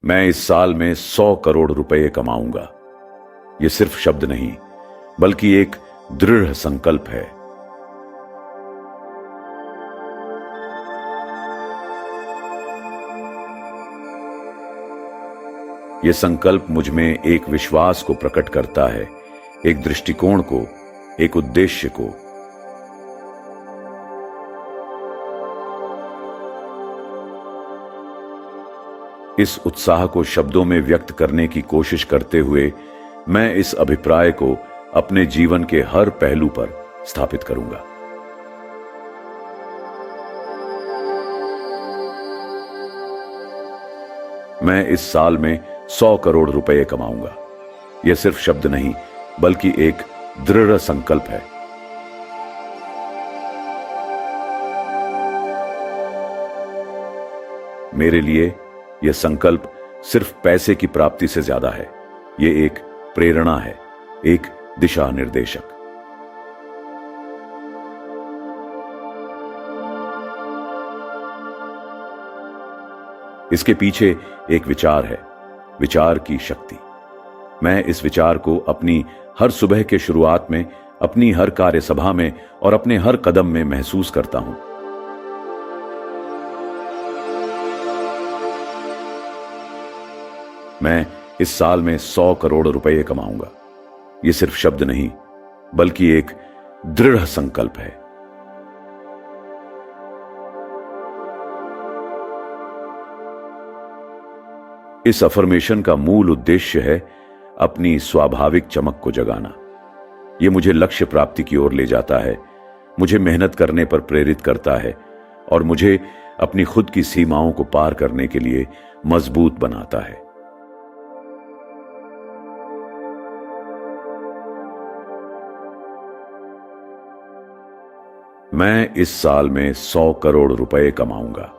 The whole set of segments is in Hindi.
मैं इस साल में 100 करोड़ रुपए कमाऊंगा। यह सिर्फ शब्द नहीं, बल्कि एक दृढ़ संकल्प है। यह संकल्प मुझ में एक विश्वास को प्रकट करता है, एक दृष्टिकोण को, एक उद्देश्य को। इस उत्साह को शब्दों में व्यक्त करने की कोशिश करते हुए मैं इस अभिप्राय को अपने जीवन के हर पहलू पर स्थापित करूंगा। मैं इस साल में 100 करोड़ रुपए कमाऊंगा। यह सिर्फ शब्द नहीं, बल्कि एक दृढ़ संकल्प है। मेरे लिए यह संकल्प सिर्फ पैसे की प्राप्ति से ज्यादा है। यह एक प्रेरणा है, एक दिशा निर्देशक। इसके पीछे एक विचार है, विचार की शक्ति। मैं इस विचार को अपनी हर सुबह के शुरुआत में, अपनी हर कार्यसभा में और अपने हर कदम में महसूस करता हूं। मैं इस साल में 100 करोड़ रुपए कमाऊंगा। यह सिर्फ शब्द नहीं, बल्कि एक दृढ़ संकल्प है। इस अफर्मेशन का मूल उद्देश्य है अपनी स्वाभाविक चमक को जगाना। यह मुझे लक्ष्य प्राप्ति की ओर ले जाता है, मुझे मेहनत करने पर प्रेरित करता है और मुझे अपनी खुद की सीमाओं को पार करने के लिए मजबूत बनाता है। मैं इस साल में 100 करोड़ रुपए कमाऊंगा।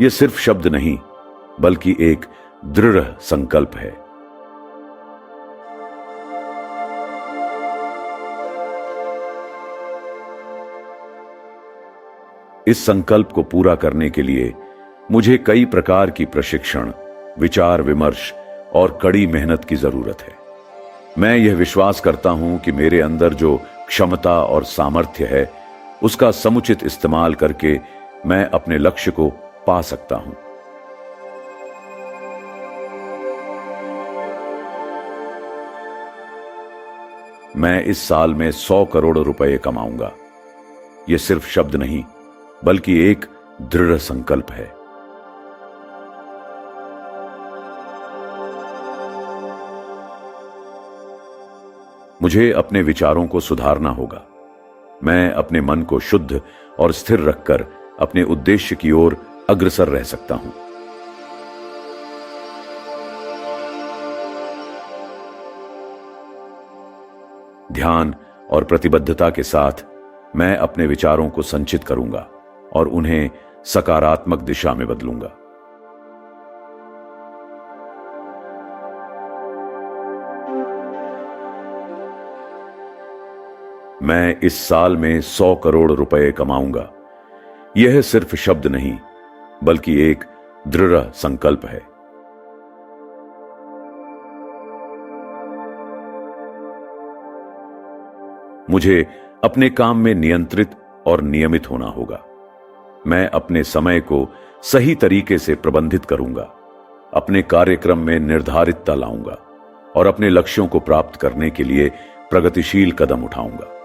यह सिर्फ शब्द नहीं, बल्कि एक दृढ़ संकल्प है। इस संकल्प को पूरा करने के लिए मुझे कई प्रकार की प्रशिक्षण, विचार विमर्श और कड़ी मेहनत की जरूरत है। मैं यह विश्वास करता हूं कि मेरे अंदर जो क्षमता और सामर्थ्य है, उसका समुचित इस्तेमाल करके मैं अपने लक्ष्य को पा सकता हूं। मैं इस साल में 100 करोड़ रुपए कमाऊंगा। यह सिर्फ शब्द नहीं, बल्कि एक दृढ़ संकल्प है। मुझे अपने विचारों को सुधारना होगा। मैं अपने मन को शुद्ध और स्थिर रखकर अपने उद्देश्य की ओर अग्रसर रह सकता हूं। ध्यान और प्रतिबद्धता के साथ मैं अपने विचारों को संचित करूंगा और उन्हें सकारात्मक दिशा में बदलूंगा। मैं इस साल में 100 करोड़ रुपए कमाऊंगा। यह सिर्फ शब्द नहीं, बल्कि एक दृढ़ संकल्प है। मुझे अपने काम में नियंत्रित और नियमित होना होगा। मैं अपने समय को सही तरीके से प्रबंधित करूंगा, अपने कार्यक्रम में निर्धारितता लाऊंगा और अपने लक्ष्यों को प्राप्त करने के लिए प्रगतिशील कदम उठाऊंगा।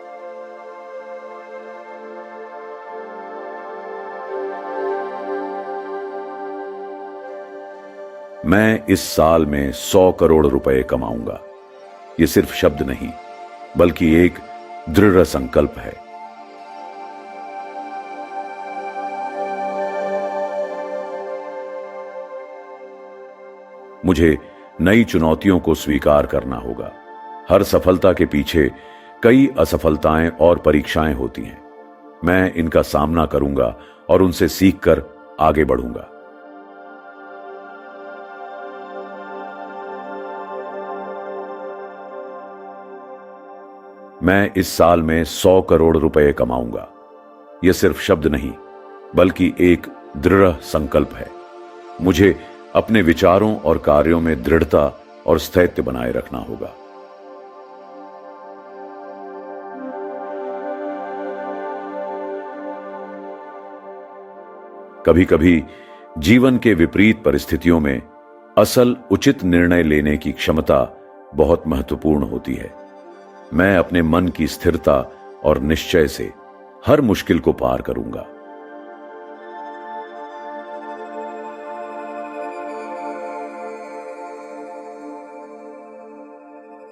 मैं इस साल में 100 करोड़ रुपए कमाऊंगा। यह सिर्फ शब्द नहीं, बल्कि एक दृढ़ संकल्प है। मुझे नई चुनौतियों को स्वीकार करना होगा। हर सफलता के पीछे कई असफलताएं और परीक्षाएं होती हैं। मैं इनका सामना करूंगा और उनसे सीखकर आगे बढ़ूंगा। मैं इस साल में 100 करोड़ रुपए कमाऊंगा। यह सिर्फ शब्द नहीं, बल्कि एक दृढ़ संकल्प है। मुझे अपने विचारों और कार्यों में दृढ़ता और स्थैर्य बनाए रखना होगा। कभी कभी जीवन के विपरीत परिस्थितियों में असल उचित निर्णय लेने की क्षमता बहुत महत्वपूर्ण होती है। मैं अपने मन की स्थिरता और निश्चय से हर मुश्किल को पार करूंगा।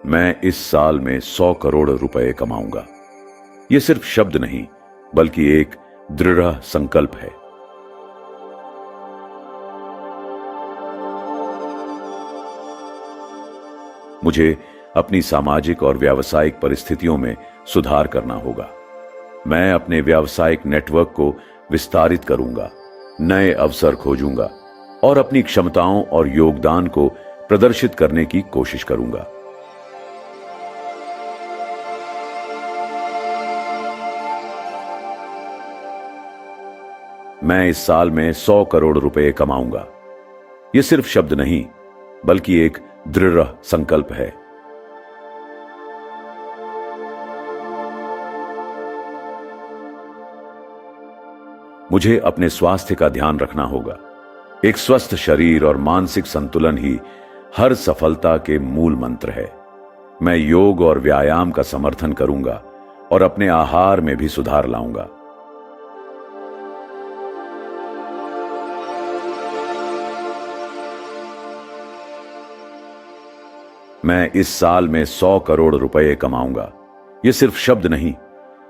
मैं इस साल में 100 करोड़ रुपए कमाऊंगा। यह सिर्फ शब्द नहीं, बल्कि एक दृढ़ संकल्प है। मुझे अपनी सामाजिक और व्यावसायिक परिस्थितियों में सुधार करना होगा। मैं अपने व्यावसायिक नेटवर्क को विस्तारित करूंगा, नए अवसर खोजूंगा और अपनी क्षमताओं और योगदान को प्रदर्शित करने की कोशिश करूंगा। मैं इस साल में 100 करोड़ रुपए कमाऊंगा। यह सिर्फ शब्द नहीं, बल्कि एक दृढ़ संकल्प है। मुझे अपने स्वास्थ्य का ध्यान रखना होगा। एक स्वस्थ शरीर और मानसिक संतुलन ही हर सफलता के मूल मंत्र है। मैं योग और व्यायाम का समर्थन करूंगा और अपने आहार में भी सुधार लाऊंगा। मैं इस साल में 100 करोड़ रुपए कमाऊंगा। यह सिर्फ शब्द नहीं,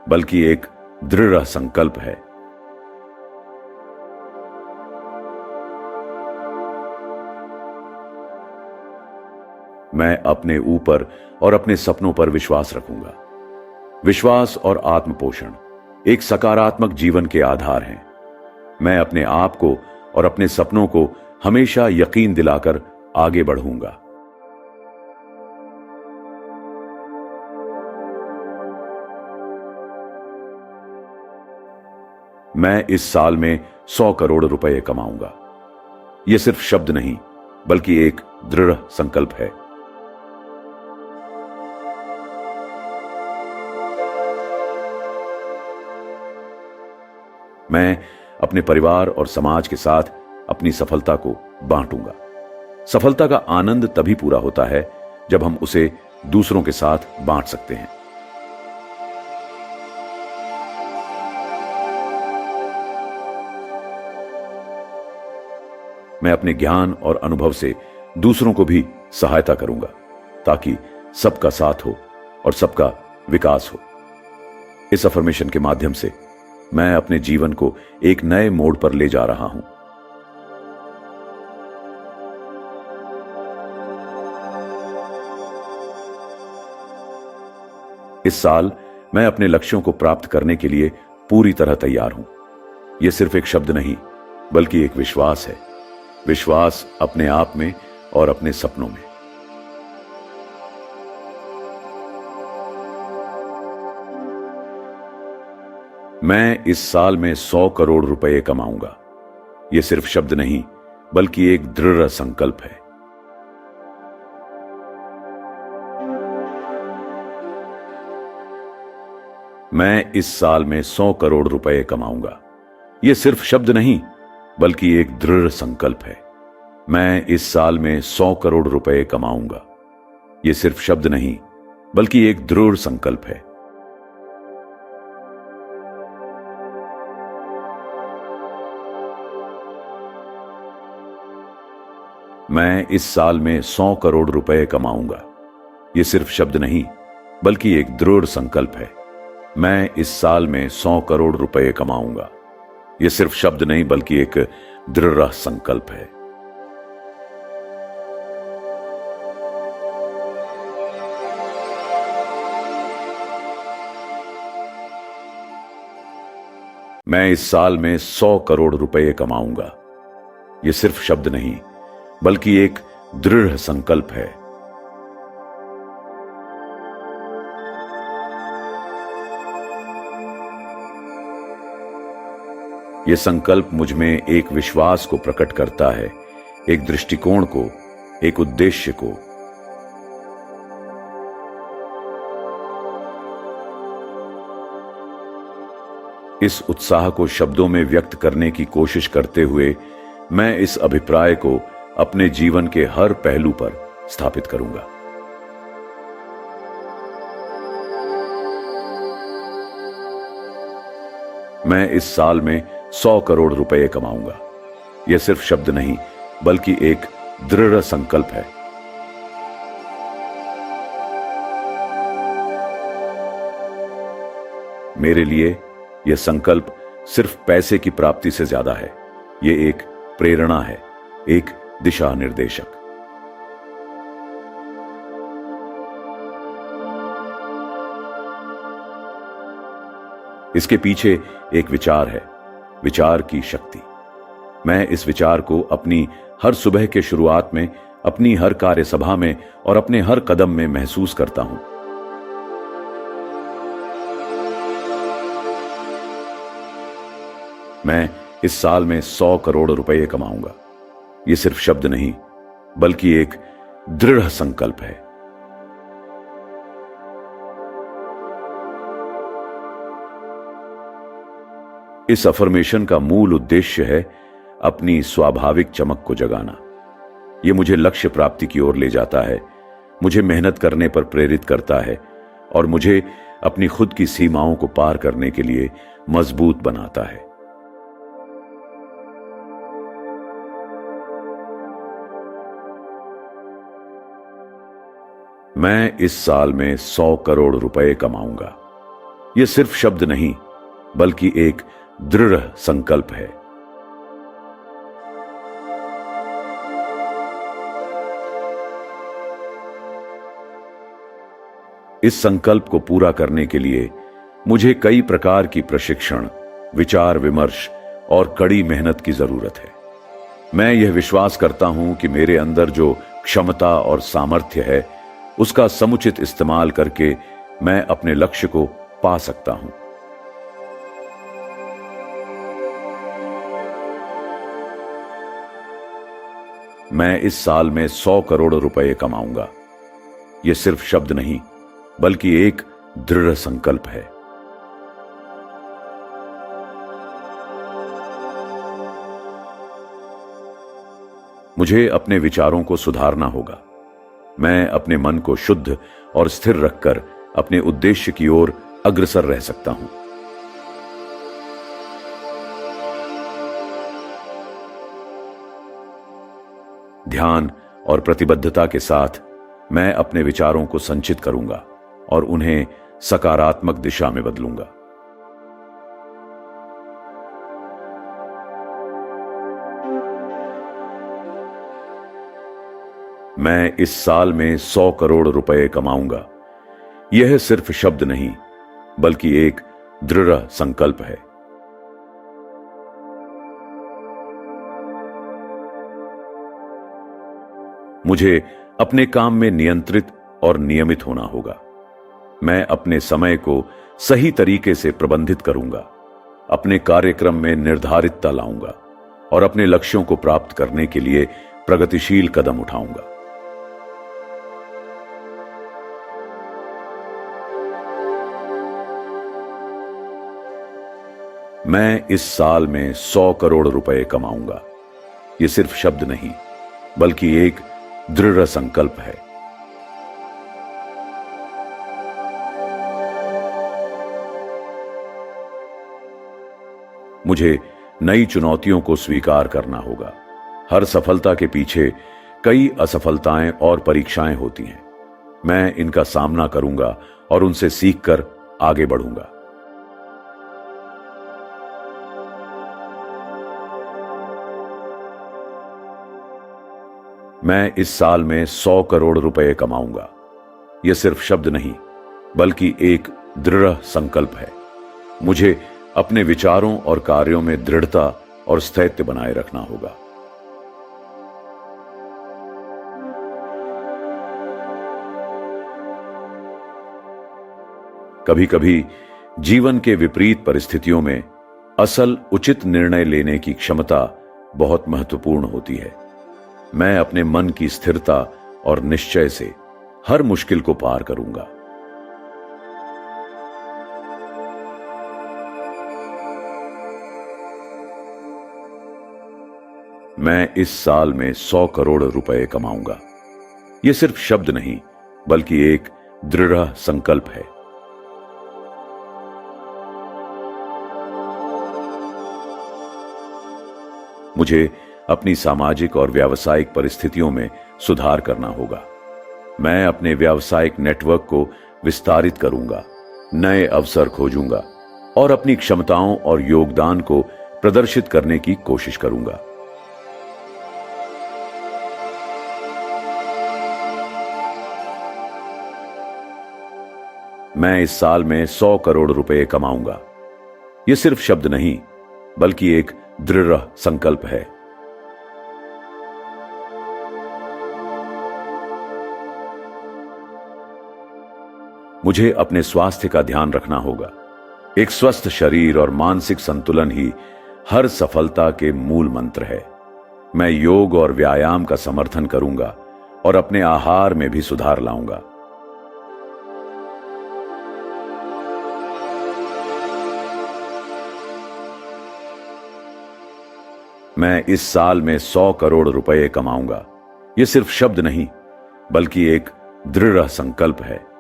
बल्कि एक दृढ़ संकल्प है। मैं अपने ऊपर और अपने सपनों पर विश्वास रखूंगा। विश्वास और आत्मपोषण एक सकारात्मक जीवन के आधार हैं। मैं अपने आप को और अपने सपनों को हमेशा यकीन दिलाकर आगे बढ़ूंगा। मैं इस साल में 100 करोड़ रुपए कमाऊंगा। यह सिर्फ शब्द नहीं, बल्कि एक दृढ़ संकल्प है। मैं अपने परिवार और समाज के साथ अपनी सफलता को बांटूंगा। सफलता का आनंद तभी पूरा होता है जब हम उसे दूसरों के साथ बांट सकते हैं। मैं अपने ज्ञान और अनुभव से दूसरों को भी सहायता करूंगा, ताकि सबका साथ हो और सबका विकास हो। इस अफर्मेशन के माध्यम से मैं अपने जीवन को एक नए मोड़ पर ले जा रहा हूं। इस साल मैं अपने लक्ष्यों को प्राप्त करने के लिए पूरी तरह तैयार हूं। यह सिर्फ एक शब्द नहीं, बल्कि एक विश्वास है। विश्वास अपने आप में और अपने सपनों में। मैं इस साल में 100 करोड़ रुपए कमाऊंगा। यह सिर्फ शब्द नहीं, बल्कि एक दृढ़ संकल्प है। मैं इस साल में 100 करोड़ रुपए कमाऊंगा। यह सिर्फ शब्द नहीं, बल्कि एक दृढ़ संकल्प है। मैं इस साल में 100 करोड़ रुपए कमाऊंगा। यह सिर्फ शब्द नहीं, बल्कि एक दृढ़ संकल्प है। मैं इस साल में 100 करोड़ रुपए कमाऊंगा। यह सिर्फ शब्द नहीं, बल्कि एक दृढ़ संकल्प है। मैं इस साल में 100 करोड़ रुपए कमाऊंगा। यह सिर्फ शब्द नहीं, बल्कि एक दृढ़ संकल्प है। मैं इस साल में 100 करोड़ रुपए कमाऊंगा। यह सिर्फ शब्द नहीं, बल्कि एक दृढ़ संकल्प है। यह संकल्प मुझ में एक विश्वास को प्रकट करता है एक दृष्टिकोण को, एक उद्देश्य को। इस उत्साह को शब्दों में व्यक्त करने की कोशिश करते हुए मैं इस अभिप्राय को अपने जीवन के हर पहलू पर स्थापित करूंगा। मैं इस साल में 100 करोड़ रुपए कमाऊंगा। यह सिर्फ शब्द नहीं, बल्कि एक दृढ़ संकल्प है। मेरे लिए यह संकल्प सिर्फ पैसे की प्राप्ति से ज्यादा है। यह एक प्रेरणा है, एक दिशा निर्देशक। इसके पीछे एक विचार है, विचार की शक्ति। मैं इस विचार को अपनी हर सुबह के शुरुआत में, अपनी हर कार्यसभा में और अपने हर कदम में महसूस करता हूं। मैं इस साल में 100 करोड़ रुपए कमाऊंगा। यह सिर्फ शब्द नहीं, बल्कि एक दृढ़ संकल्प है। इस अफर्मेशन का मूल उद्देश्य है अपनी स्वाभाविक चमक को जगाना। यह मुझे लक्ष्य प्राप्ति की ओर ले जाता है, मुझे मेहनत करने पर प्रेरित करता है और मुझे अपनी खुद की सीमाओं को पार करने के लिए मजबूत बनाता है। मैं इस साल में 100 करोड़ रुपए कमाऊंगा। यह सिर्फ शब्द नहीं, बल्कि एक दृढ़ संकल्प है। इस संकल्प को पूरा करने के लिए मुझे कई प्रकार की प्रशिक्षण, विचार विमर्श और कड़ी मेहनत की जरूरत है। मैं यह विश्वास करता हूं कि मेरे अंदर जो क्षमता और सामर्थ्य है, उसका समुचित इस्तेमाल करके मैं अपने लक्ष्य को पा सकता हूं। मैं इस साल में 100 करोड़ रुपए कमाऊंगा। यह सिर्फ शब्द नहीं, बल्कि एक दृढ़ संकल्प है। मुझे अपने विचारों को सुधारना होगा। मैं अपने मन को शुद्ध और स्थिर रखकर अपने उद्देश्य की ओर अग्रसर रह सकता हूं। ध्यान और प्रतिबद्धता के साथ मैं अपने विचारों को संचित करूंगा और उन्हें सकारात्मक दिशा में बदलूंगा। मैं इस साल में 100 करोड़ रुपए कमाऊंगा। यह सिर्फ शब्द नहीं, बल्कि एक दृढ़ संकल्प है। मुझे अपने काम में नियंत्रित और नियमित होना होगा। मैं अपने समय को सही तरीके से प्रबंधित करूंगा, अपने कार्यक्रम में निर्धारितता लाऊंगा और अपने लक्ष्यों को प्राप्त करने के लिए प्रगतिशील कदम उठाऊंगा। मैं इस साल में 100 करोड़ रुपए कमाऊंगा। यह सिर्फ शब्द नहीं, बल्कि एक दृढ़ संकल्प है। मुझे नई चुनौतियों को स्वीकार करना होगा। हर सफलता के पीछे कई असफलताएं और परीक्षाएं होती हैं। मैं इनका सामना करूंगा और उनसे सीखकर आगे बढ़ूंगा। मैं इस साल में 100 करोड़ रुपए कमाऊंगा। यह सिर्फ शब्द नहीं, बल्कि एक दृढ़ संकल्प है। मुझे अपने विचारों और कार्यों में दृढ़ता और स्थायित्व बनाए रखना होगा। कभी कभी जीवन के विपरीत परिस्थितियों में असल उचित निर्णय लेने की क्षमता बहुत महत्वपूर्ण होती है। मैं अपने मन की स्थिरता और निश्चय से हर मुश्किल को पार करूंगा। मैं इस साल में 100 करोड़ रुपए कमाऊंगा। यह सिर्फ शब्द नहीं, बल्कि एक दृढ़ संकल्प है। मुझे अपनी सामाजिक और व्यावसायिक परिस्थितियों में सुधार करना होगा। मैं अपने व्यावसायिक नेटवर्क को विस्तारित करूंगा, नए अवसर खोजूंगा और अपनी क्षमताओं और योगदान को प्रदर्शित करने की कोशिश करूंगा। मैं इस साल में 100 करोड़ रुपए कमाऊंगा। यह सिर्फ शब्द नहीं, बल्कि एक दृढ़ संकल्प है। मुझे अपने स्वास्थ्य का ध्यान रखना होगा। एक स्वस्थ शरीर और मानसिक संतुलन ही हर सफलता के मूल मंत्र है। मैं योग और व्यायाम का समर्थन करूंगा और अपने आहार में भी सुधार लाऊंगा। मैं इस साल में 100 करोड़ रुपए कमाऊंगा। यह सिर्फ शब्द नहीं, बल्कि एक दृढ़ संकल्प है।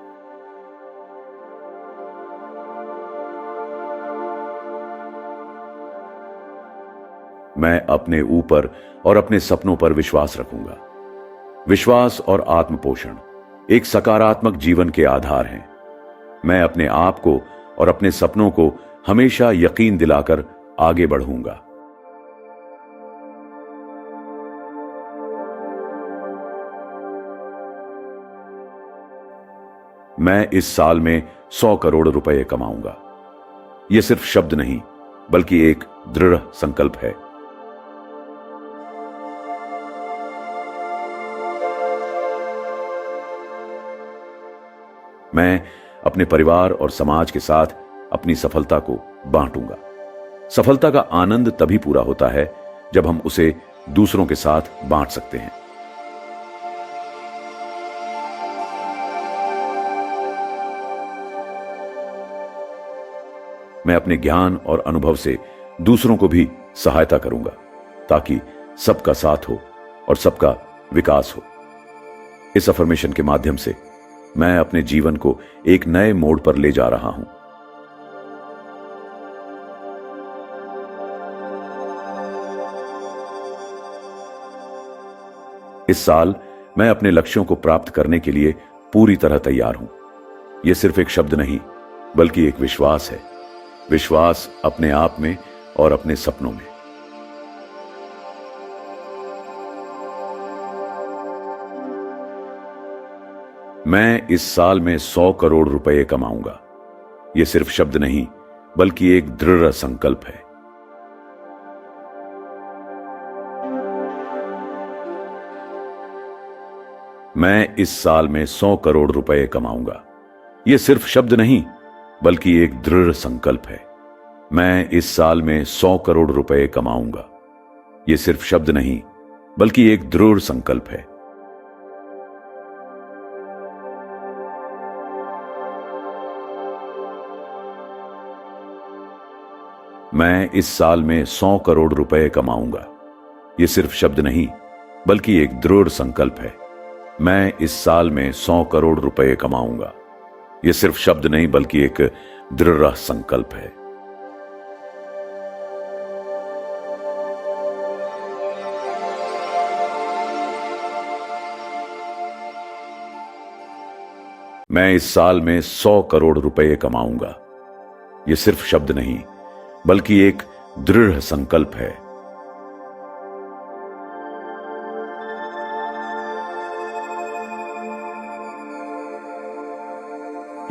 मैं अपने ऊपर और अपने सपनों पर विश्वास रखूंगा। विश्वास और आत्मपोषण एक सकारात्मक जीवन के आधार हैं। मैं अपने आप को और अपने सपनों को हमेशा यकीन दिलाकर आगे बढ़ूंगा। मैं इस साल में 100 करोड़ रुपए कमाऊंगा। यह सिर्फ शब्द नहीं, बल्कि एक दृढ़ संकल्प है। मैं अपने परिवार और समाज के साथ अपनी सफलता को बांटूंगा। सफलता का आनंद तभी पूरा होता है जब हम उसे दूसरों के साथ बांट सकते हैं। मैं अपने ज्ञान और अनुभव से दूसरों को भी सहायता करूंगा, ताकि सबका साथ हो और सबका विकास हो। इस अफर्मेशन के माध्यम से मैं अपने जीवन को एक नए मोड़ पर ले जा रहा हूं। इस साल मैं अपने लक्ष्यों को प्राप्त करने के लिए पूरी तरह तैयार हूं। यह सिर्फ एक शब्द नहीं, बल्कि एक विश्वास है। विश्वास अपने आप में और अपने सपनों में। मैं इस साल में 100 करोड़ रुपए कमाऊंगा। यह सिर्फ शब्द नहीं, बल्कि एक दृढ़ संकल्प है। मैं इस साल में 100 करोड़ रुपए कमाऊंगा। यह सिर्फ शब्द नहीं, बल्कि एक दृढ़ संकल्प है। मैं इस साल में 100 करोड़ रुपए कमाऊंगा। यह सिर्फ शब्द नहीं, बल्कि एक दृढ़ संकल्प है। मैं इस साल में 100 करोड़ रुपए कमाऊंगा। यह सिर्फ शब्द नहीं, बल्कि एक दृढ़ संकल्प है। मैं इस साल में 100 करोड़ रुपए कमाऊंगा। यह सिर्फ शब्द नहीं, बल्कि एक दृढ़ संकल्प है। मैं इस साल में 100 करोड़ रुपए कमाऊंगा। यह सिर्फ शब्द नहीं, बल्कि एक दृढ़ संकल्प है।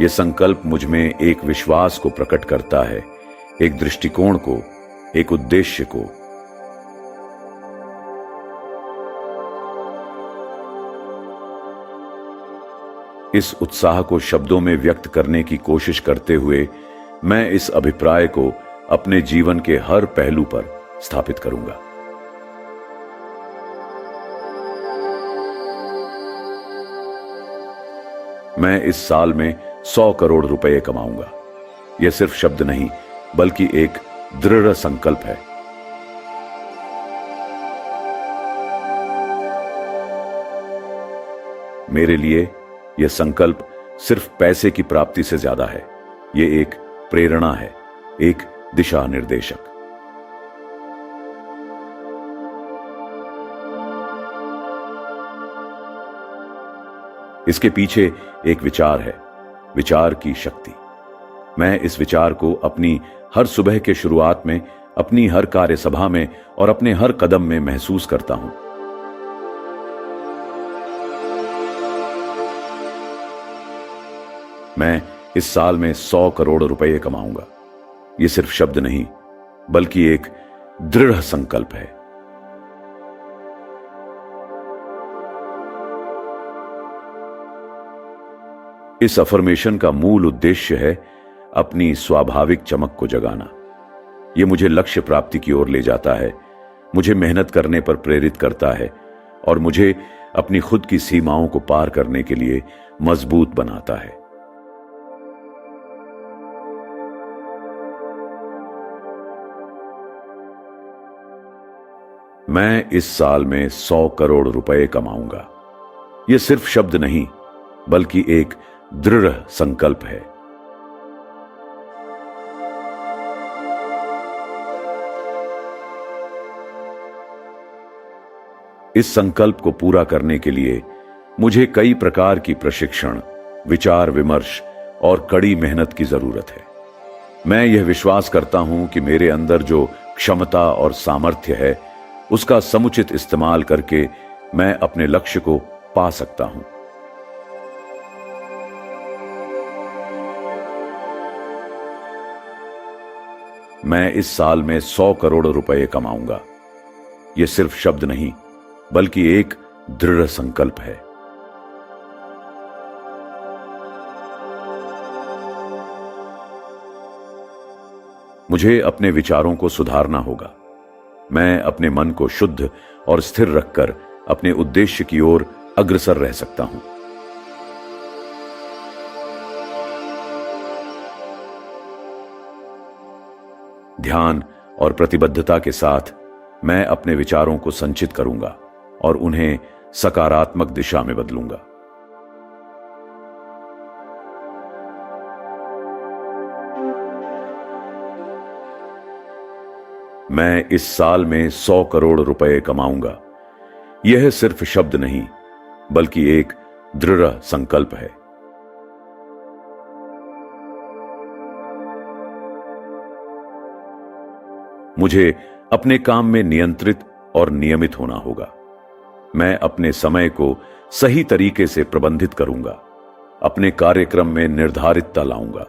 यह संकल्प मुझ में एक विश्वास को प्रकट करता है, एक दृष्टिकोण को, एक उद्देश्य को। इस उत्साह को शब्दों में व्यक्त करने की कोशिश करते हुए मैं इस अभिप्राय को अपने जीवन के हर पहलू पर स्थापित करूंगा। मैं इस साल में 100 करोड़ रुपए कमाऊंगा। यह सिर्फ शब्द नहीं, बल्कि एक दृढ़ संकल्प है। मेरे लिए यह संकल्प सिर्फ पैसे की प्राप्ति से ज्यादा है। यह एक प्रेरणा है, एक दिशा निर्देशक। इसके पीछे एक विचार है, विचार की शक्ति। मैं इस विचार को अपनी हर सुबह के शुरुआत में, अपनी हर कार्यसभा में और अपने हर कदम में महसूस करता हूं। मैं इस साल में 100 करोड़ रुपए कमाऊंगा। यह सिर्फ शब्द नहीं, बल्कि एक दृढ़ संकल्प है। इस अफर्मेशन का मूल उद्देश्य है अपनी स्वाभाविक चमक को जगाना। यह मुझे लक्ष्य प्राप्ति की ओर ले जाता है, मुझे मेहनत करने पर प्रेरित करता है और मुझे अपनी खुद की सीमाओं को पार करने के लिए मजबूत बनाता है। मैं इस साल में 100 करोड़ रुपए कमाऊंगा। यह सिर्फ शब्द नहीं, बल्कि एक दृढ़ संकल्प है। इस संकल्प को पूरा करने के लिए मुझे कई प्रकार की प्रशिक्षण, विचार विमर्श और कड़ी मेहनत की जरूरत है। मैं यह विश्वास करता हूं कि मेरे अंदर जो क्षमता और सामर्थ्य है, उसका समुचित इस्तेमाल करके मैं अपने लक्ष्य को पा सकता हूं। मैं इस साल में 100 करोड़ रुपए कमाऊंगा। यह सिर्फ शब्द नहीं, बल्कि एक दृढ़ संकल्प है। मुझे अपने विचारों को सुधारना होगा। मैं अपने मन को शुद्ध और स्थिर रखकर अपने उद्देश्य की ओर अग्रसर रह सकता हूं। ध्यान और प्रतिबद्धता के साथ मैं अपने विचारों को संचित करूंगा और उन्हें सकारात्मक दिशा में बदलूंगा। मैं इस साल में 100 करोड़ रुपए कमाऊंगा। यह सिर्फ शब्द नहीं, बल्कि एक दृढ़ संकल्प है। मुझे अपने काम में नियंत्रित और नियमित होना होगा। मैं अपने समय को सही तरीके से प्रबंधित करूंगा, अपने कार्यक्रम में निर्धारितता लाऊंगा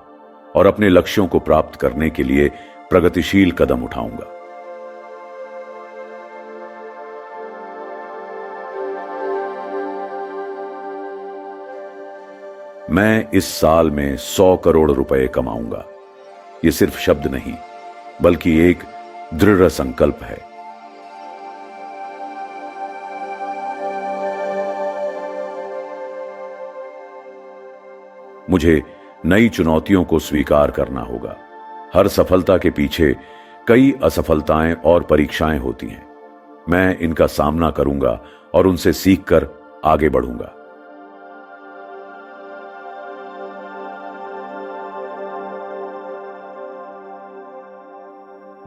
और अपने लक्ष्यों को प्राप्त करने के लिए प्रगतिशील कदम उठाऊंगा। मैं इस साल में 100 करोड़ रुपए कमाऊंगा। यह सिर्फ शब्द नहीं, बल्कि एक दृढ़ संकल्प है। मुझे नई चुनौतियों को स्वीकार करना होगा। हर सफलता के पीछे कई असफलताएं और परीक्षाएं होती हैं। मैं इनका सामना करूंगा और उनसे सीखकर आगे बढ़ूंगा।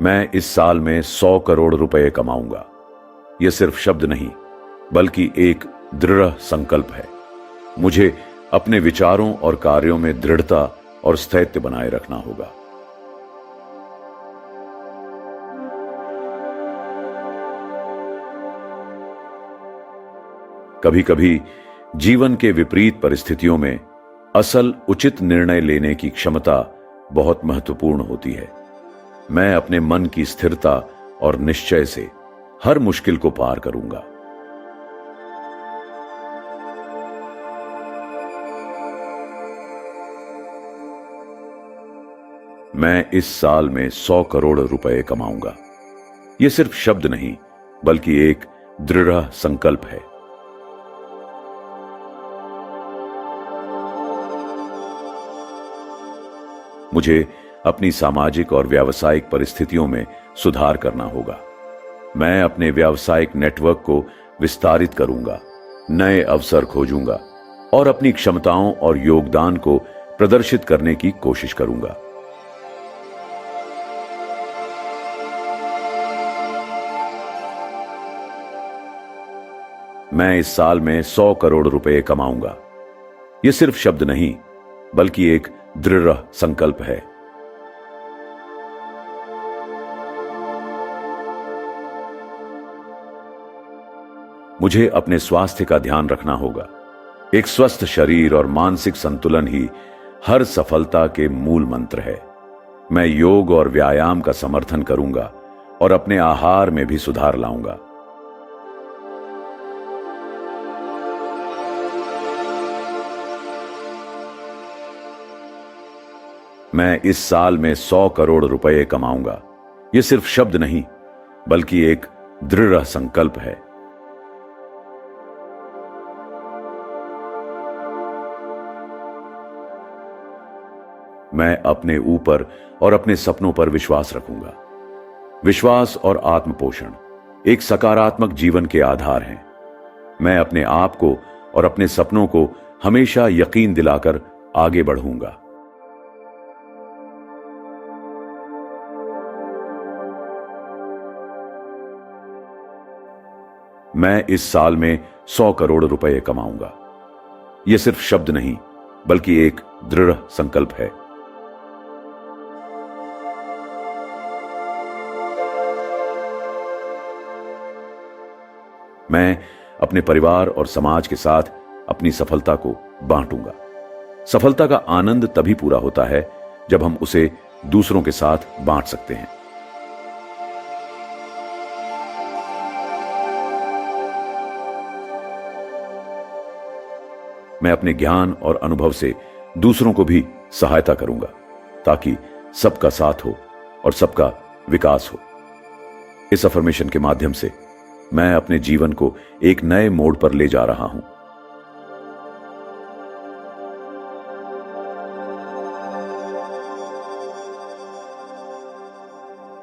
मैं इस साल में 100 करोड़ रुपए कमाऊंगा। यह सिर्फ शब्द नहीं, बल्कि एक दृढ़ संकल्प है। मुझे अपने विचारों और कार्यों में दृढ़ता और स्थायित्व बनाए रखना होगा। कभी कभी जीवन के विपरीत परिस्थितियों में असल उचित निर्णय लेने की क्षमता बहुत महत्वपूर्ण होती है। मैं अपने मन की स्थिरता और निश्चय से हर मुश्किल को पार करूंगा। मैं इस साल में 100 करोड़ रुपए कमाऊंगा। यह सिर्फ शब्द नहीं, बल्कि एक दृढ़ संकल्प है। मुझे अपनी सामाजिक और व्यावसायिक परिस्थितियों में सुधार करना होगा। मैं अपने व्यावसायिक नेटवर्क को विस्तारित करूंगा, नए अवसर खोजूंगा और अपनी क्षमताओं और योगदान को प्रदर्शित करने की कोशिश करूंगा। मैं इस साल में 100 करोड़ रुपए कमाऊंगा। यह सिर्फ शब्द नहीं, बल्कि एक दृढ़ संकल्प है। मुझे अपने स्वास्थ्य का ध्यान रखना होगा। एक स्वस्थ शरीर और मानसिक संतुलन ही हर सफलता के मूल मंत्र है। मैं योग और व्यायाम का समर्थन करूंगा और अपने आहार में भी सुधार लाऊंगा। मैं इस साल में 100 करोड़ रुपए कमाऊंगा। यह सिर्फ शब्द नहीं, बल्कि एक दृढ़ संकल्प है। मैं अपने ऊपर और अपने सपनों पर विश्वास रखूंगा। विश्वास और आत्मपोषण एक सकारात्मक जीवन के आधार हैं। मैं अपने आप को और अपने सपनों को हमेशा यकीन दिलाकर आगे बढ़ूंगा। मैं इस साल में 100 करोड़ रुपए कमाऊंगा। यह सिर्फ शब्द नहीं, बल्कि एक दृढ़ संकल्प है। मैं अपने परिवार और समाज के साथ अपनी सफलता को बांटूंगा। सफलता का आनंद तभी पूरा होता है जब हम उसे दूसरों के साथ बांट सकते हैं। मैं अपने ज्ञान और अनुभव से दूसरों को भी सहायता करूंगा, ताकि सबका साथ हो और सबका विकास हो। इस अफर्मेशन के माध्यम से मैं अपने जीवन को एक नए मोड़ पर ले जा रहा हूं।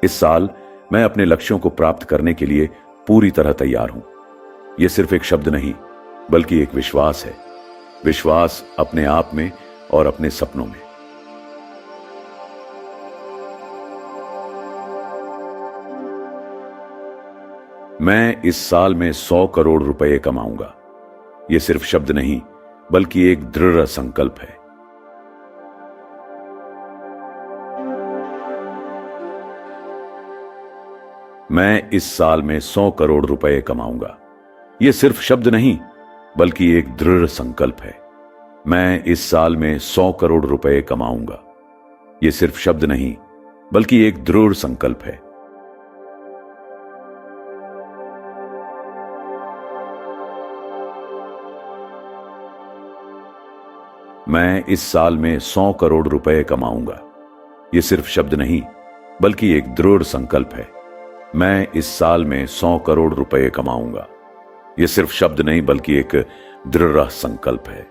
इस साल मैं अपने लक्ष्यों को प्राप्त करने के लिए पूरी तरह तैयार हूं। यह सिर्फ एक शब्द नहीं, बल्कि एक विश्वास है। विश्वास अपने आप में और अपने सपनों में। मैं इस साल में 100 करोड़ रुपए कमाऊंगा। यह सिर्फ शब्द नहीं, बल्कि एक दृढ़ संकल्प है। मैं इस साल में 100 करोड़ रुपए कमाऊंगा। यह सिर्फ शब्द नहीं, बल्कि एक दृढ़ संकल्प है। मैं इस साल में 100 करोड़ रुपए कमाऊंगा। यह सिर्फ शब्द नहीं, बल्कि एक दृढ़ संकल्प है। मैं इस साल में 100 करोड़ रुपए कमाऊंगा। यह सिर्फ शब्द नहीं, बल्कि एक दृढ़ संकल्प है। मैं इस साल में 100 करोड़ रुपए कमाऊंगा। यह सिर्फ शब्द नहीं, बल्कि एक दृढ़ संकल्प है।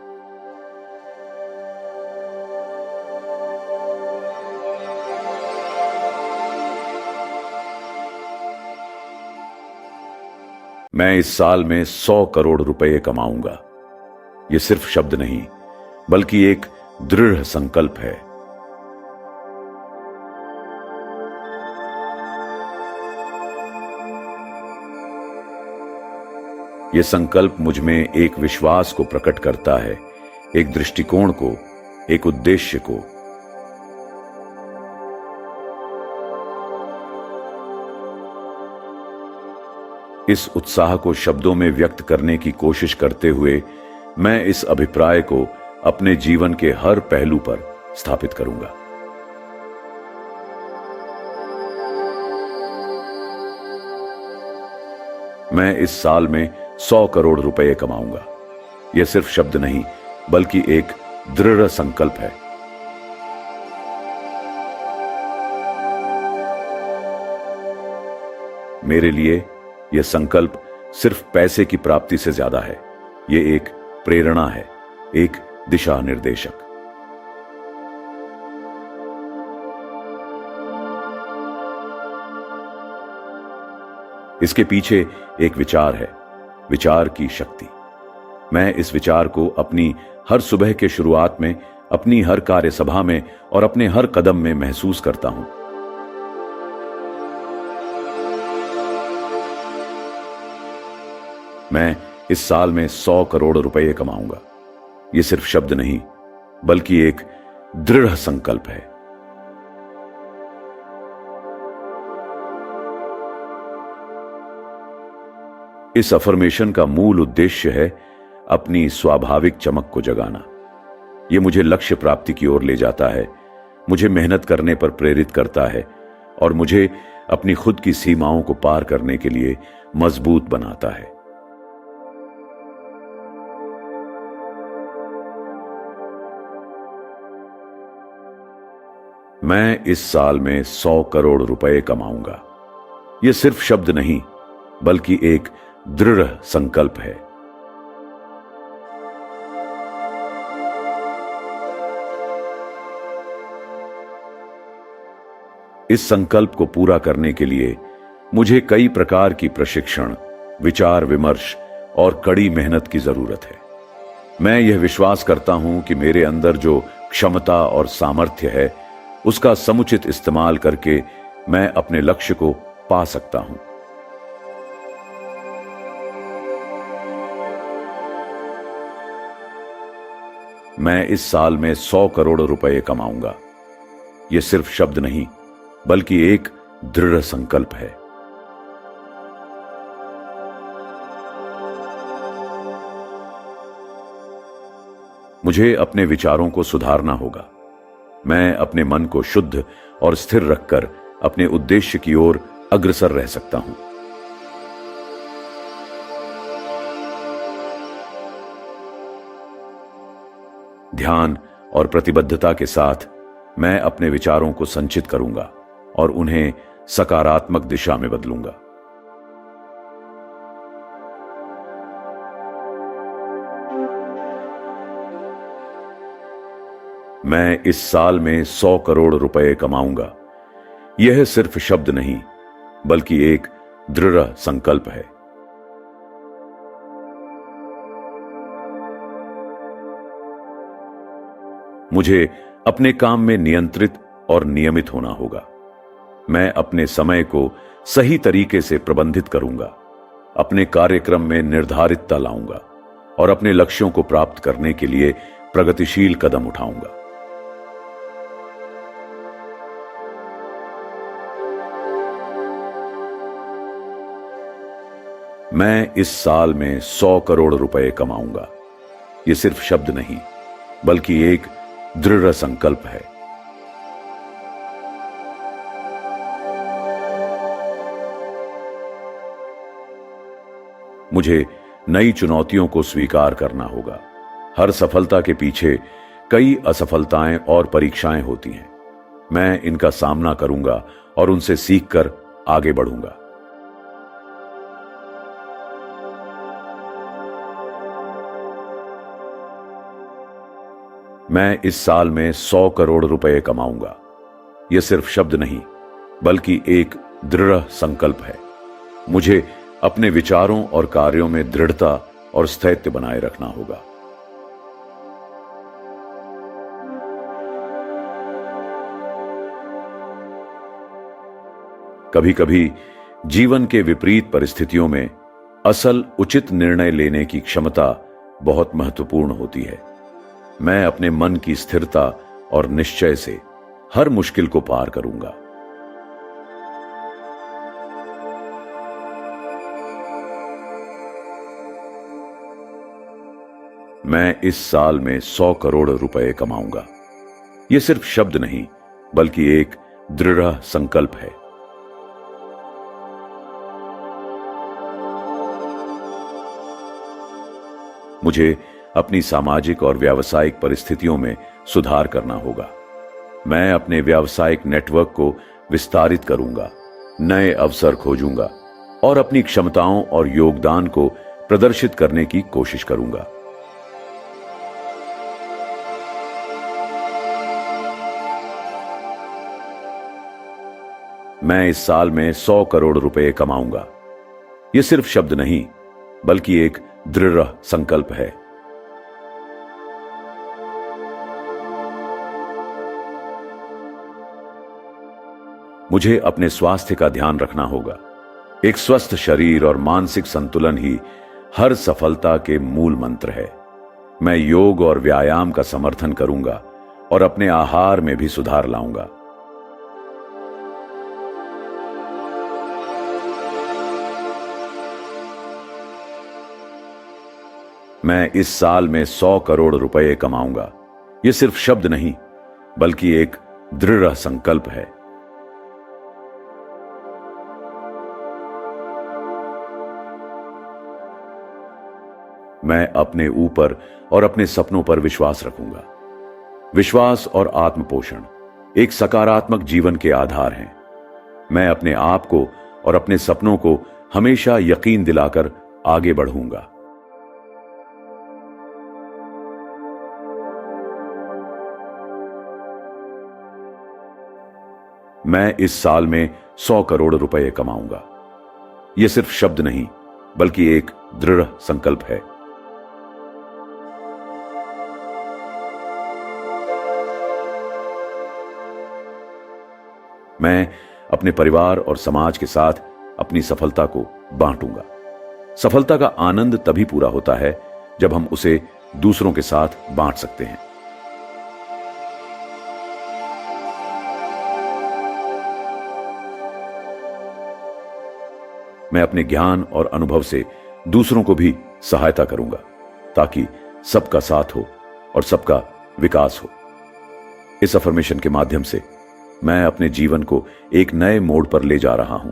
मैं इस साल में 100 करोड़ रुपए कमाऊंगा। यह सिर्फ शब्द नहीं, बल्कि एक दृढ़ संकल्प है। यह संकल्प मुझ में एक विश्वास को प्रकट करता है, एक दृष्टिकोण को, एक उद्देश्य को। इस उत्साह को शब्दों में व्यक्त करने की कोशिश करते हुए मैं इस अभिप्राय को अपने जीवन के हर पहलू पर स्थापित करूंगा। मैं इस साल में 100 करोड़ रुपए कमाऊंगा। यह सिर्फ शब्द नहीं, बल्कि एक दृढ़ संकल्प है। मेरे लिए यह संकल्प सिर्फ पैसे की प्राप्ति से ज्यादा है। यह एक प्रेरणा है, एक दिशा निर्देशक। इसके पीछे एक विचार है, विचार की शक्ति। मैं इस विचार को अपनी हर सुबह के शुरुआत में, अपनी हर कार्यसभा में और अपने हर कदम में महसूस करता हूं। मैं इस साल में 100 करोड़ रुपए कमाऊंगा। यह सिर्फ शब्द नहीं, बल्कि एक दृढ़ संकल्प है। इस अफर्मेशन का मूल उद्देश्य है अपनी स्वाभाविक चमक को जगाना। यह मुझे लक्ष्य प्राप्ति की ओर ले जाता है, मुझे मेहनत करने पर प्रेरित करता है और मुझे अपनी खुद की सीमाओं को पार करने के लिए मजबूत बनाता है। मैं इस साल में 100 करोड़ रुपए कमाऊंगा। यह सिर्फ शब्द नहीं, बल्कि एक दृढ़ संकल्प है। इस संकल्प को पूरा करने के लिए मुझे कई प्रकार की प्रशिक्षण, विचार विमर्श और कड़ी मेहनत की जरूरत है। मैं यह विश्वास करता हूं कि मेरे अंदर जो क्षमता और सामर्थ्य है, उसका समुचित इस्तेमाल करके मैं अपने लक्ष्य को पा सकता हूं। मैं इस साल में 100 करोड़ रुपए कमाऊंगा। यह सिर्फ शब्द नहीं, बल्कि एक दृढ़ संकल्प है। मुझे अपने विचारों को सुधारना होगा। मैं अपने मन को शुद्ध और स्थिर रखकर अपने उद्देश्य की ओर अग्रसर रह सकता हूं। ध्यान और प्रतिबद्धता के साथ मैं अपने विचारों को संचित करूंगा और उन्हें सकारात्मक दिशा में बदलूंगा। मैं इस साल में 100 करोड़ रुपए कमाऊंगा। यह सिर्फ शब्द नहीं, बल्कि एक दृढ़ संकल्प है। मुझे अपने काम में नियंत्रित और नियमित होना होगा। मैं अपने समय को सही तरीके से प्रबंधित करूंगा, अपने कार्यक्रम में निर्धारितता लाऊंगा और अपने लक्ष्यों को प्राप्त करने के लिए प्रगतिशील कदम उठाऊंगा। मैं इस साल में 100 करोड़ रुपए कमाऊंगा। यह सिर्फ शब्द नहीं, बल्कि एक दृढ़ संकल्प है। मुझे नई चुनौतियों को स्वीकार करना होगा। हर सफलता के पीछे कई असफलताएं और परीक्षाएं होती हैं। मैं इनका सामना करूंगा और उनसे सीखकर आगे बढ़ूंगा। मैं इस साल में 100 करोड़ रुपए कमाऊंगा। यह सिर्फ शब्द नहीं, बल्कि एक दृढ़ संकल्प है। मुझे अपने विचारों और कार्यों में दृढ़ता और स्थायित्व बनाए रखना होगा। कभी कभी जीवन के विपरीत परिस्थितियों में असल उचित निर्णय लेने की क्षमता बहुत महत्वपूर्ण होती है। मैं अपने मन की स्थिरता और निश्चय से हर मुश्किल को पार करूंगा। मैं इस साल में 100 करोड़ रुपए कमाऊंगा। यह सिर्फ शब्द नहीं, बल्कि एक दृढ़ संकल्प है। मुझे अपनी सामाजिक और व्यावसायिक परिस्थितियों में सुधार करना होगा। मैं अपने व्यावसायिक नेटवर्क को विस्तारित करूंगा, नए अवसर खोजूंगा और अपनी क्षमताओं और योगदान को प्रदर्शित करने की कोशिश करूंगा। मैं इस साल में 100 करोड़ रुपए कमाऊंगा। यह सिर्फ शब्द नहीं, बल्कि एक दृढ़ संकल्प है। मुझे अपने स्वास्थ्य का ध्यान रखना होगा। एक स्वस्थ शरीर और मानसिक संतुलन ही हर सफलता के मूल मंत्र है। मैं योग और व्यायाम का समर्थन करूंगा और अपने आहार में भी सुधार लाऊंगा। मैं इस साल में 100 करोड़ रुपए कमाऊंगा। यह सिर्फ शब्द नहीं, बल्कि एक दृढ़ संकल्प है। मैं अपने ऊपर और अपने सपनों पर विश्वास रखूंगा। विश्वास और आत्मपोषण एक सकारात्मक जीवन के आधार हैं। मैं अपने आप को और अपने सपनों को हमेशा यकीन दिलाकर आगे बढ़ूंगा। मैं इस साल में 100 करोड़ रुपए कमाऊंगा। यह सिर्फ शब्द नहीं, बल्कि एक दृढ़ संकल्प है। मैं अपने परिवार और समाज के साथ अपनी सफलता को बांटूंगा। सफलता का आनंद तभी पूरा होता है जब हम उसे दूसरों के साथ बांट सकते हैं। मैं अपने ज्ञान और अनुभव से दूसरों को भी सहायता करूंगा, ताकि सबका साथ हो और सबका विकास हो। इस अफर्मेशन के माध्यम से मैं अपने जीवन को एक नए मोड़ पर ले जा रहा हूं।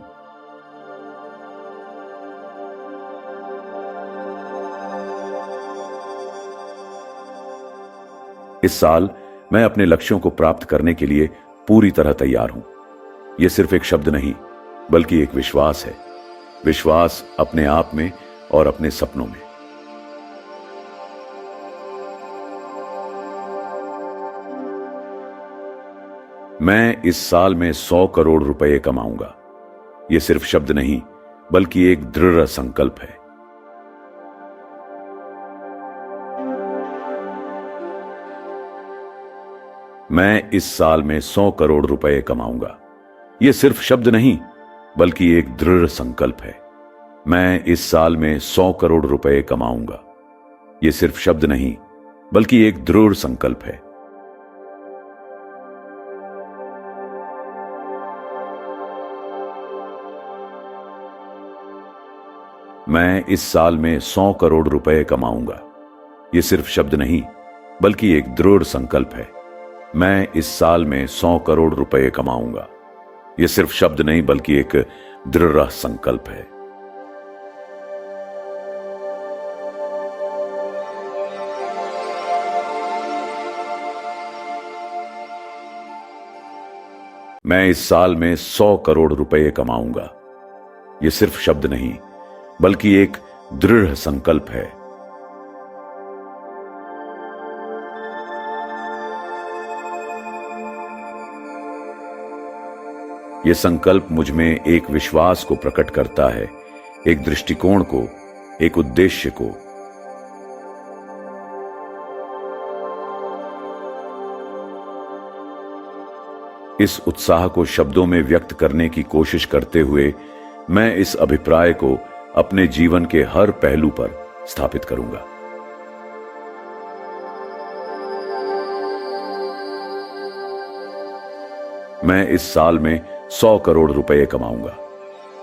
इस साल मैं अपने लक्ष्यों को प्राप्त करने के लिए पूरी तरह तैयार हूं। यह सिर्फ एक शब्द नहीं, बल्कि एक विश्वास है। विश्वास अपने आप में और अपने सपनों में। मैं इस साल में 100 करोड़ रुपए कमाऊंगा। यह सिर्फ शब्द नहीं, बल्कि एक दृढ़ संकल्प है। मैं इस साल में 100 करोड़ रुपए कमाऊंगा। यह सिर्फ शब्द नहीं, बल्कि एक दृढ़ संकल्प है। मैं इस साल में 100 करोड़ रुपए कमाऊंगा। यह सिर्फ शब्द नहीं, बल्कि एक दृढ़ संकल्प है। मैं इस साल में 100 करोड़ रुपए कमाऊंगा। यह सिर्फ शब्द नहीं, बल्कि एक दृढ़ संकल्प है। मैं इस साल में 100 करोड़ रुपए कमाऊंगा। यह सिर्फ शब्द नहीं, बल्कि एक दृढ़ संकल्प है। मैं इस साल में 100 करोड़ रुपए कमाऊंगा। यह सिर्फ शब्द नहीं, बल्कि एक दृढ़ संकल्प है। यह संकल्प मुझ में एक विश्वास को प्रकट करता है, एक दृष्टिकोण को, एक उद्देश्य को। इस उत्साह को शब्दों में व्यक्त करने की कोशिश करते हुए मैं इस अभिप्राय को अपने जीवन के हर पहलू पर स्थापित करूंगा। मैं इस साल में 100 करोड़ रुपए कमाऊंगा।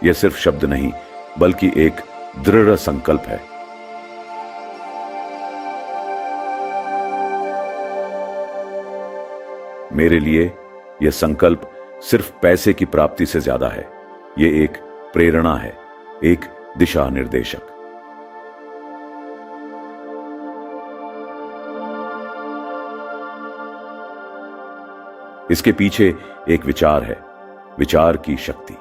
यह सिर्फ शब्द नहीं, बल्कि एक दृढ़ संकल्प है। मेरे लिए यह संकल्प सिर्फ पैसे की प्राप्ति से ज्यादा है। यह एक प्रेरणा है, एक दिशा निर्देशक। इसके पीछे एक विचार है, विचार की शक्ति।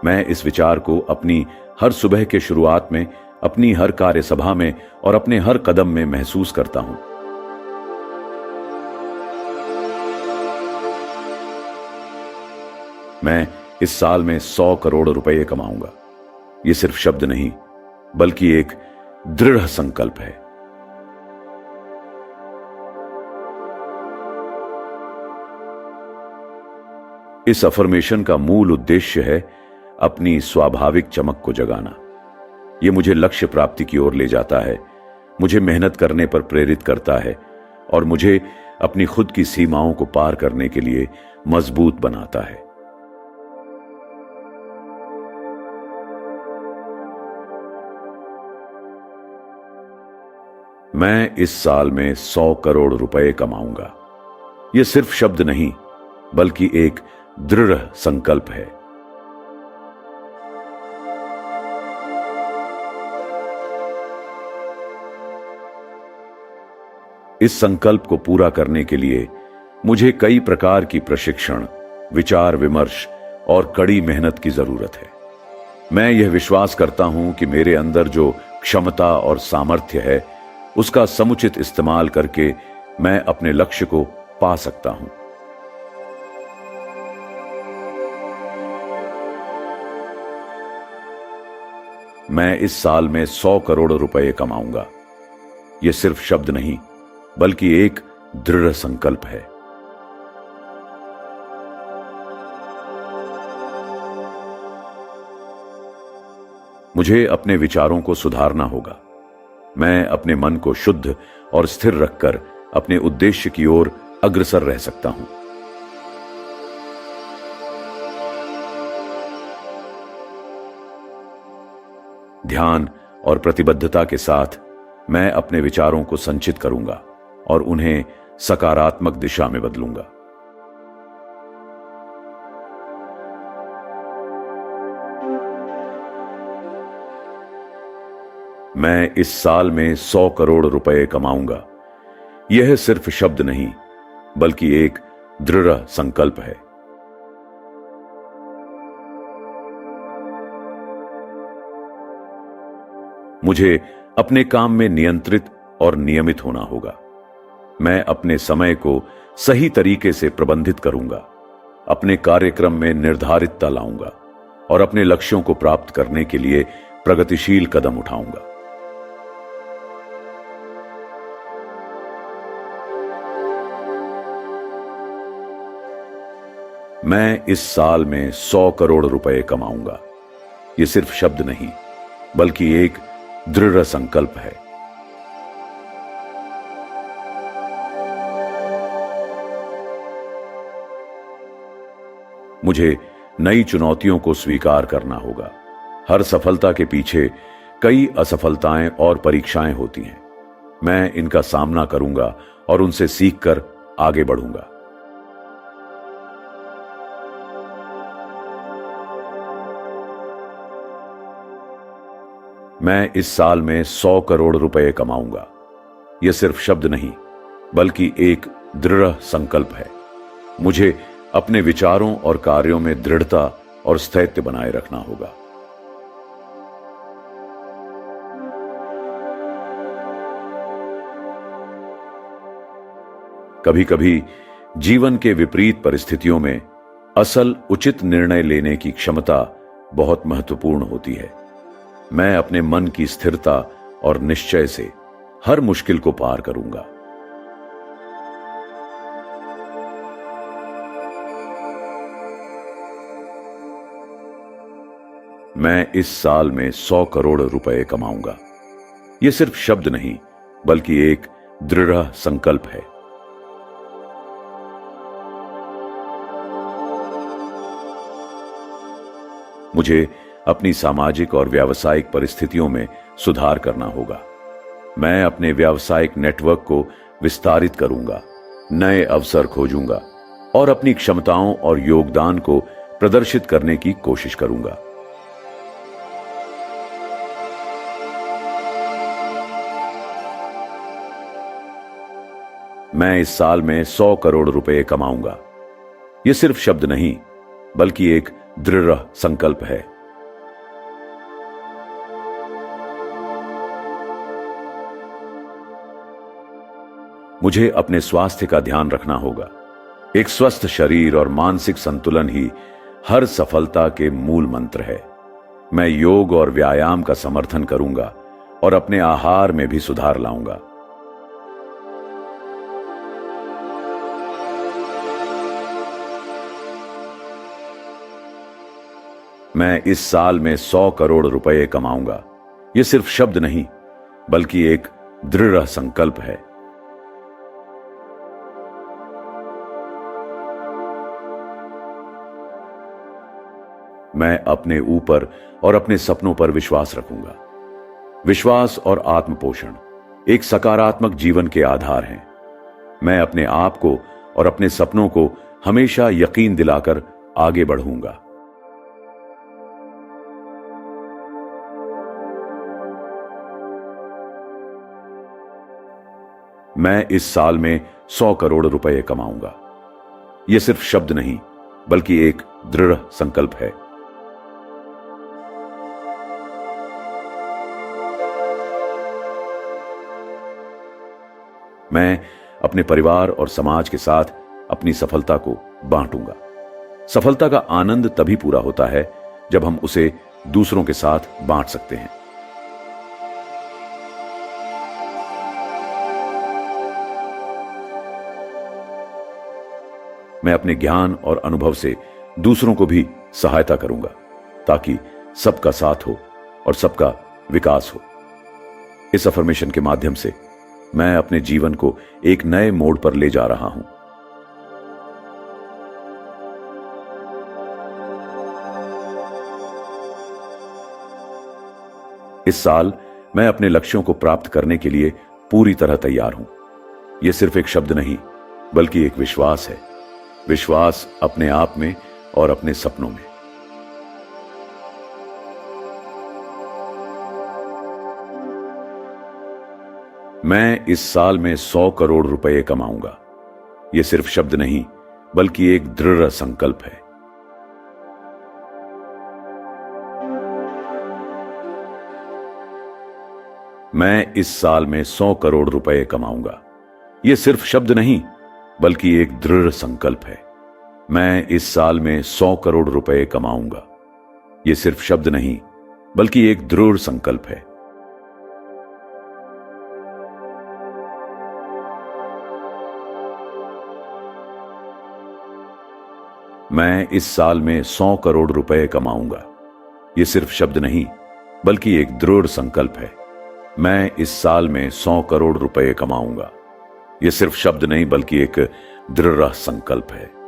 मैं इस विचार को अपनी हर सुबह के शुरुआत में, अपनी हर कार्यसभा में और अपने हर कदम में महसूस करता हूं। मैं इस साल में 100 करोड़ रुपए कमाऊंगा। ये सिर्फ शब्द नहीं, बल्कि एक दृढ़ संकल्प है। इस अफर्मेशन का मूल उद्देश्य है अपनी स्वाभाविक चमक को जगाना। यह मुझे लक्ष्य प्राप्ति की ओर ले जाता है, मुझे मेहनत करने पर प्रेरित करता है और मुझे अपनी खुद की सीमाओं को पार करने के लिए मजबूत बनाता है। मैं इस साल में 100 करोड़ रुपए कमाऊंगा। यह सिर्फ शब्द नहीं, बल्कि एक दृढ़ संकल्प है। इस संकल्प को पूरा करने के लिए मुझे कई प्रकार की प्रशिक्षण, विचार विमर्श और कड़ी मेहनत की जरूरत है। मैं यह विश्वास करता हूं कि मेरे अंदर जो क्षमता और सामर्थ्य है, उसका समुचित इस्तेमाल करके मैं अपने लक्ष्य को पा सकता हूं। मैं इस साल में 100 करोड़ रुपए कमाऊंगा। यह सिर्फ शब्द नहीं, बल्कि एक दृढ़ संकल्प है। मुझे अपने विचारों को सुधारना होगा। मैं अपने मन को शुद्ध और स्थिर रखकर अपने उद्देश्य की ओर अग्रसर रह सकता हूं। ध्यान और प्रतिबद्धता के साथ मैं अपने विचारों को संचित करूंगा और उन्हें सकारात्मक दिशा में बदलूंगा। मैं इस साल में 100 करोड़ रुपए कमाऊंगा। यह सिर्फ शब्द नहीं, बल्कि एक दृढ़ संकल्प है। मुझे अपने काम में नियंत्रित और नियमित होना होगा। मैं अपने समय को सही तरीके से प्रबंधित करूंगा, अपने कार्यक्रम में निर्धारितता लाऊंगा और अपने लक्ष्यों को प्राप्त करने के लिए प्रगतिशील कदम उठाऊंगा। मैं इस साल में 100 करोड़ रुपए कमाऊंगा। यह सिर्फ शब्द नहीं, बल्कि एक दृढ़ संकल्प है। मुझे नई चुनौतियों को स्वीकार करना होगा। हर सफलता के पीछे कई असफलताएं और परीक्षाएं होती हैं। मैं इनका सामना करूंगा और उनसे सीखकर आगे बढ़ूंगा। मैं इस साल में 100 करोड़ रुपए कमाऊंगा। यह सिर्फ शब्द नहीं, बल्कि एक दृढ़ संकल्प है। मुझे अपने विचारों और कार्यों में दृढ़ता और स्थायित्व बनाए रखना होगा। कभी कभी जीवन के विपरीत परिस्थितियों में असल उचित निर्णय लेने की क्षमता बहुत महत्वपूर्ण होती है। मैं अपने मन की स्थिरता और निश्चय से हर मुश्किल को पार करूंगा। मैं इस साल में 100 करोड़ रुपए कमाऊंगा। यह सिर्फ शब्द नहीं, बल्कि एक दृढ़ संकल्प है। मुझे अपनी सामाजिक और व्यावसायिक परिस्थितियों में सुधार करना होगा। मैं अपने व्यावसायिक नेटवर्क को विस्तारित करूंगा, नए अवसर खोजूंगा और अपनी क्षमताओं और योगदान को प्रदर्शित करने की कोशिश करूंगा। मैं इस साल में 100 करोड़ रुपए कमाऊंगा। यह सिर्फ शब्द नहीं, बल्कि एक दृढ़ संकल्प है। मुझे अपने स्वास्थ्य का ध्यान रखना होगा। एक स्वस्थ शरीर और मानसिक संतुलन ही हर सफलता के मूल मंत्र है। मैं योग और व्यायाम का समर्थन करूंगा और अपने आहार में भी सुधार लाऊंगा। मैं इस साल में 100 करोड़ रुपए कमाऊंगा। यह सिर्फ शब्द नहीं, बल्कि एक दृढ़ संकल्प है। मैं अपने ऊपर और अपने सपनों पर विश्वास रखूंगा। विश्वास और आत्मपोषण एक सकारात्मक जीवन के आधार हैं। मैं अपने आप को और अपने सपनों को हमेशा यकीन दिलाकर आगे बढ़ूंगा। मैं इस साल में 100 करोड़ रुपए कमाऊंगा। यह सिर्फ शब्द नहीं, बल्कि एक दृढ़ संकल्प है। मैं अपने परिवार और समाज के साथ अपनी सफलता को बांटूंगा। सफलता का आनंद तभी पूरा होता है जब हम उसे दूसरों के साथ बांट सकते हैं। मैं अपने ज्ञान और अनुभव से दूसरों को भी सहायता करूंगा, ताकि सबका साथ हो और सबका विकास हो। इस अफर्मेशन के माध्यम से मैं अपने जीवन को एक नए मोड़ पर ले जा रहा हूं। इस साल मैं अपने लक्ष्यों को प्राप्त करने के लिए पूरी तरह तैयार हूं। यह सिर्फ एक शब्द नहीं, बल्कि एक विश्वास है। विश्वास अपने आप में और अपने सपनों में। मैं इस साल में 100 करोड़ रुपए कमाऊंगा। यह सिर्फ शब्द नहीं, बल्कि एक दृढ़ संकल्प है। मैं इस साल में 100 करोड़ रुपए कमाऊंगा। यह सिर्फ शब्द नहीं, बल्कि एक दृढ़ संकल्प है। मैं इस साल में 100 करोड़ रुपए कमाऊंगा। यह सिर्फ शब्द नहीं, बल्कि एक दृढ़ संकल्प है। मैं इस साल में 100 करोड़ रुपए कमाऊंगा। यह सिर्फ शब्द नहीं, बल्कि एक दृढ़ संकल्प है। मैं इस साल में 100 करोड़ रुपए कमाऊंगा। यह सिर्फ शब्द नहीं, बल्कि एक दृढ़ संकल्प है।